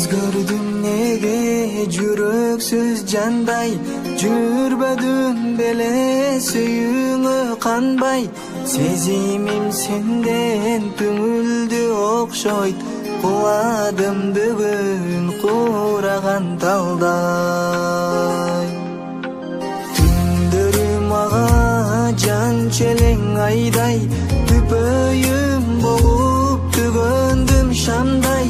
Özgördüm nege жүрөксүз жандай, жүрбөдүм беле сүйүңө канбай. Сезимим сенден түңүлдү окшойт, куладым бүгүн кураган талдай. Түндөрүм ага жан челең айдай, түпөйүм болуп түгөндүм шамдай.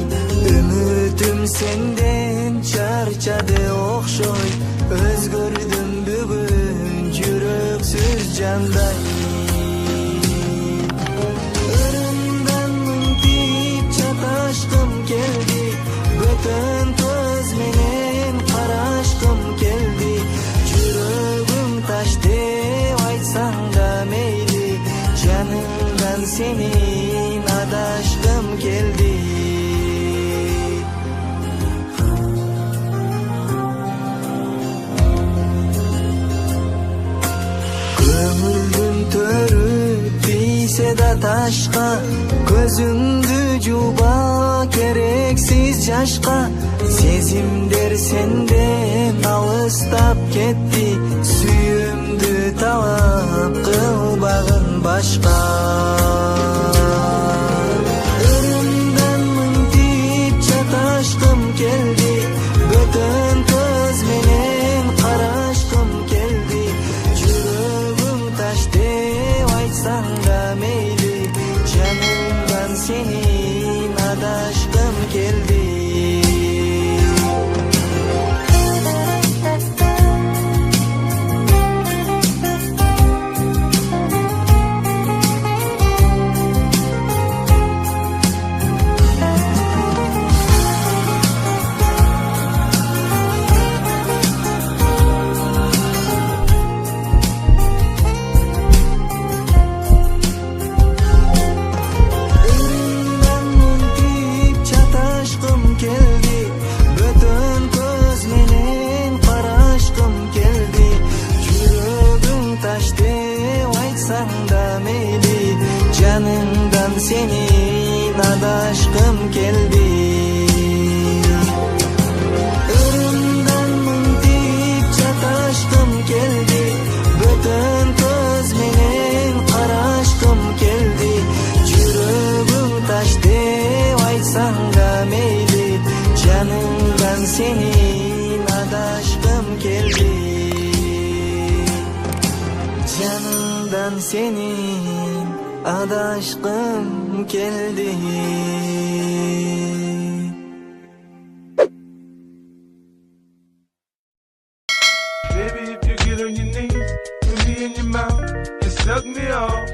Үмүтүм сенден чарчады окшой, өзгөрдүм бүгүн жүрөксүз жандай. Өрүмдөн мынтип чаташкым келди, бөтөн көз менен карашкым келди. Жүрөгүм таш деп айтсаң да мейли, жаныңдан сенин адашкым келди. Көңүлдүм төрү тийсе да ташка, көзүңдү жууба керексиз жашка. Сезимдер сенден алыстап кетти, сүйүүмдү талап кылбагын башка. Өрүмдөн мынтип чаташкым келди, бөтөн көз менен карашкым келди. Жүрөгүм таш деп айтсаң да мейли, жанымдан сенин адашкым келди. Жаныңдан сенин адашкым келди. Өрүмдөн мынтип чаташкым келди, бөтөн көз менен карашкым келди. Жүрөгүм таш деп айтсаң да мейли, жаныңдан сенин адашкым келди. Жаныңдан сенин адашкым келди. Baby, if you get on your knees, put me in your mouth and suck me off.